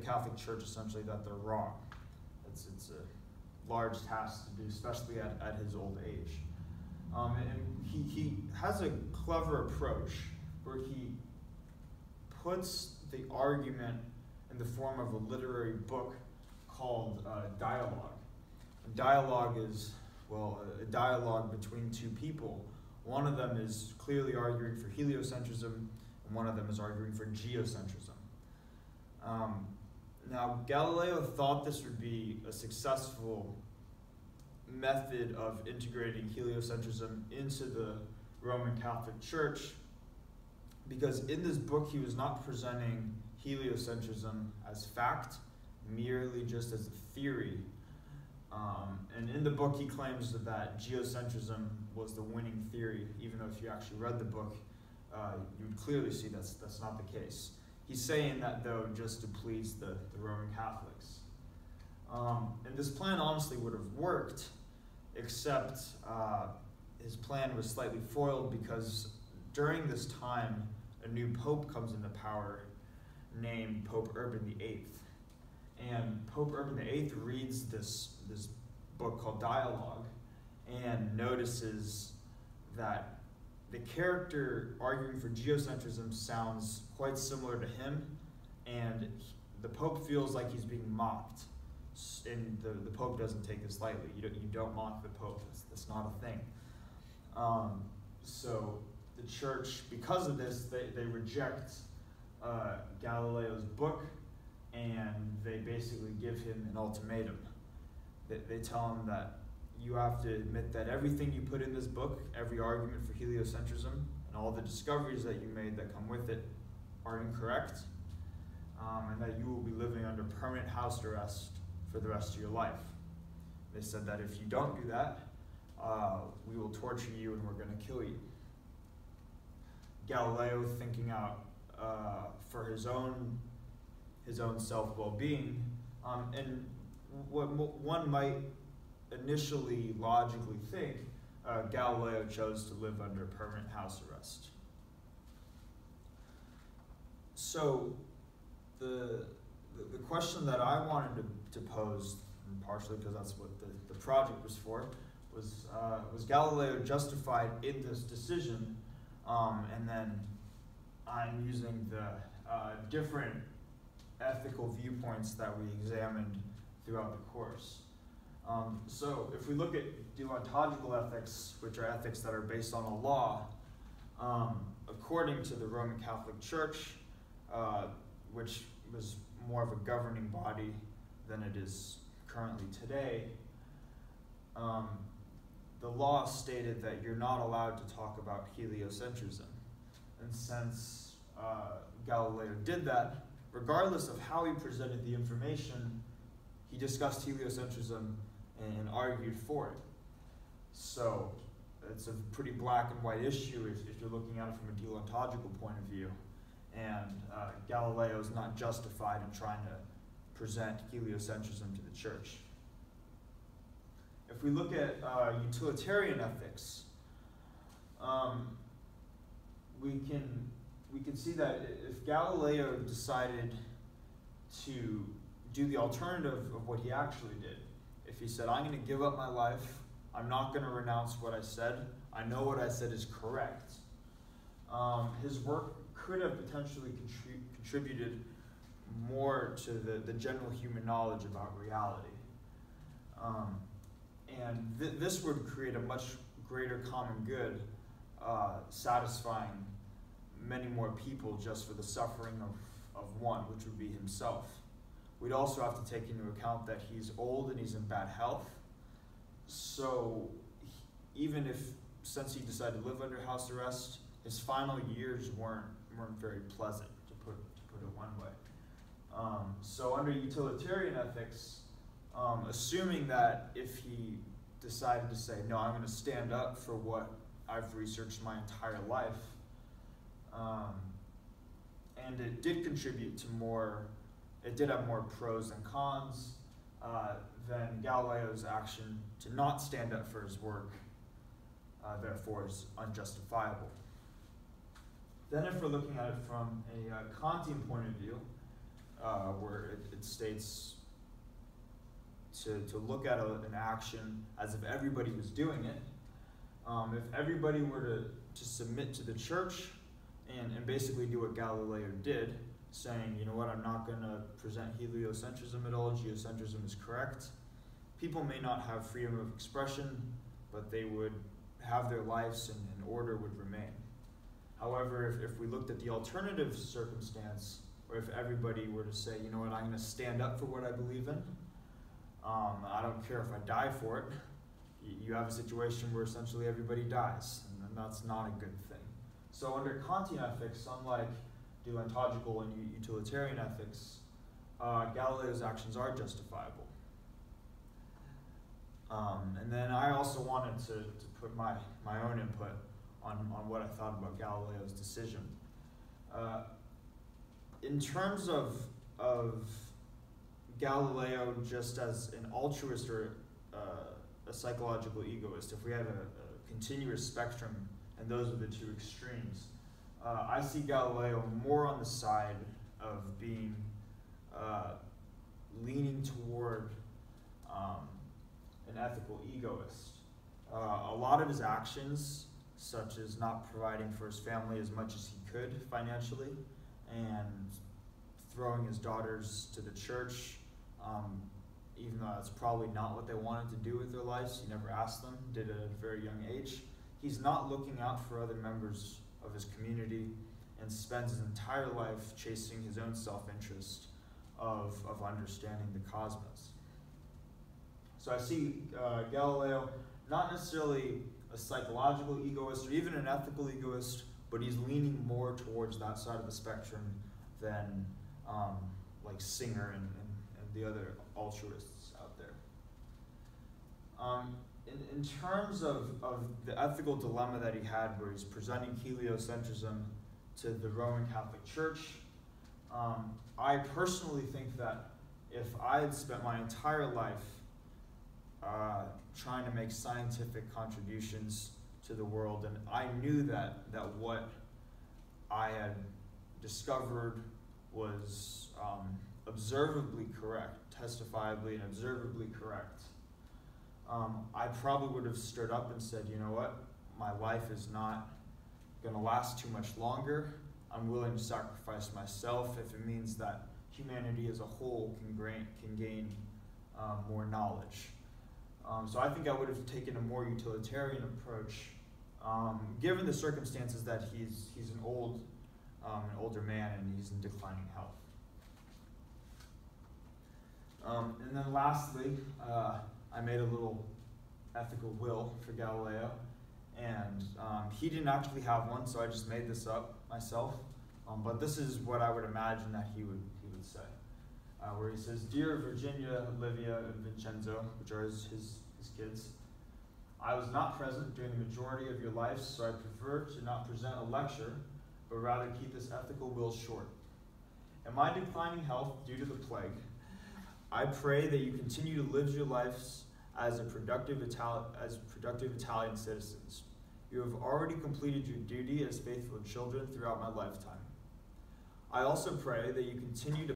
Catholic Church essentially that they're wrong. It's a large task to do, especially at his old age. And he has a clever approach where he puts the argument in the form of a literary book called dialogue. And dialogue is, well, a dialogue between two people. One of them is clearly arguing for heliocentrism, and one of them is arguing for geocentrism. Now, Galileo thought this would be a successful method of integrating heliocentrism into the Roman Catholic Church, because in this book he was not presenting heliocentrism as fact, merely just as a theory. And in the book he claims that geocentrism was the winning theory, even though if you actually read the book, you would clearly see that's not the case. He's saying that, though, just to please the Roman Catholics. And this plan honestly would have worked, except his plan was slightly foiled because during this time, a new pope comes into power named Pope Urban VIII. And Pope Urban VIII reads this book called Dialogue and notices that the character arguing for geocentrism sounds quite similar to him, and the Pope feels like he's being mocked. And the Pope doesn't take this lightly. You don't mock the Pope. That's not a thing. So the Church, because of this, they reject Galileo's book, and they basically give him an ultimatum. They tell him that you have to admit that everything you put in this book, every argument for heliocentrism, and all the discoveries that you made that come with it are incorrect, and that you will be living under permanent house arrest for the rest of your life. They said that if you don't do that, we will torture you and we're going to kill you. Galileo, thinking out for his own self-well-being, and what one might initially logically think, Galileo chose to live under permanent house arrest. So the question that I wanted to pose, and partially because that's what the project was for, was Galileo justified in this decision? And then I'm using the different ethical viewpoints that we examined throughout the course. So if we look at deontological ethics, which are ethics that are based on a law, according to the Roman Catholic Church, which was more of a governing body than it is currently today, the law stated that you're not allowed to talk about heliocentrism. And since Galileo did that, regardless of how he presented the information, he discussed heliocentrism and argued for it. So it's a pretty black and white issue if you're looking at it from a deontological point of view. And Galileo is not justified in trying to present heliocentrism to the church. If we look at utilitarian ethics, we can see that if Galileo decided to do the alternative of what he actually did, if he said, I'm going to give up my life, I'm not going to renounce what I said, I know what I said is correct, his work could have potentially contributed more to the general human knowledge about reality. And this would create a much greater common good, satisfying many more people just for the suffering of one, which would be himself. We'd also have to take into account that he's old and he's in bad health. So even if, since he decided to live under house arrest, his final years weren't very pleasant, to put it one way. So under utilitarian ethics, assuming that if he decided to say, no, I'm going to stand up for what I've researched my entire life, and it did contribute to more, it did have more pros than cons, then Galileo's action to not stand up for his work, therefore, is unjustifiable. Then if we're looking at it from a Kantian point of view, where it states to look at an action as if everybody was doing it. If everybody were to submit to the church and basically do what Galileo did, saying, you know what, I'm not going to present heliocentrism at all, geocentrism is correct, people may not have freedom of expression, but they would have their lives and order would remain. However, if we looked at the alternative circumstance, or if everybody were to say, you know what, I'm going to stand up for what I believe in, I don't care if I die for it, you have a situation where essentially everybody dies, and that's not a good thing. So under Kantian ethics, unlike deontological and utilitarian ethics, Galileo's actions are justifiable. And then I also wanted to put my own input on what I thought about Galileo's decision. In terms of Galileo just as an altruist or a psychological egoist, if we had a continuous spectrum and those are the two extremes, I see Galileo more on the side of being leaning toward an ethical egoist. A lot of his actions, such as not providing for his family as much as he could financially, and throwing his daughters to the church, even though that's probably not what they wanted to do with their lives, he never asked them, did it at a very young age. He's not looking out for other members of his community and spends his entire life chasing his own self-interest of understanding the cosmos. So I see Galileo not necessarily a psychological egoist or even an ethical egoist, but he's leaning more towards that side of the spectrum than like Singer and the other altruists out there. In terms of the ethical dilemma that he had where he's presenting heliocentrism to the Roman Catholic Church, I personally think that if I had spent my entire life trying to make scientific contributions to the world, and I knew that what I had discovered was observably correct, testifiably and observably correct, I probably would have stood up and said, you know what, my life is not going to last too much longer. I'm willing to sacrifice myself if it means that humanity as a whole can gain more knowledge. So I think I would have taken a more utilitarian approach, given the circumstances that he's an older man and he's in declining health. And then lastly, I made a little ethical will for Galileo, and he didn't actually have one, so I just made this up myself. But this is what I would imagine that he would say, where he says, "Dear Virginia, Livia, and Vincenzo," which are his kids, "I was not present during the majority of your lives, so I prefer to not present a lecture, but rather keep this ethical will short. In my declining health due to the plague, I pray that you continue to live your lives as productive Italian citizens. You have already completed your duty as faithful children throughout my lifetime. I also pray that you continue to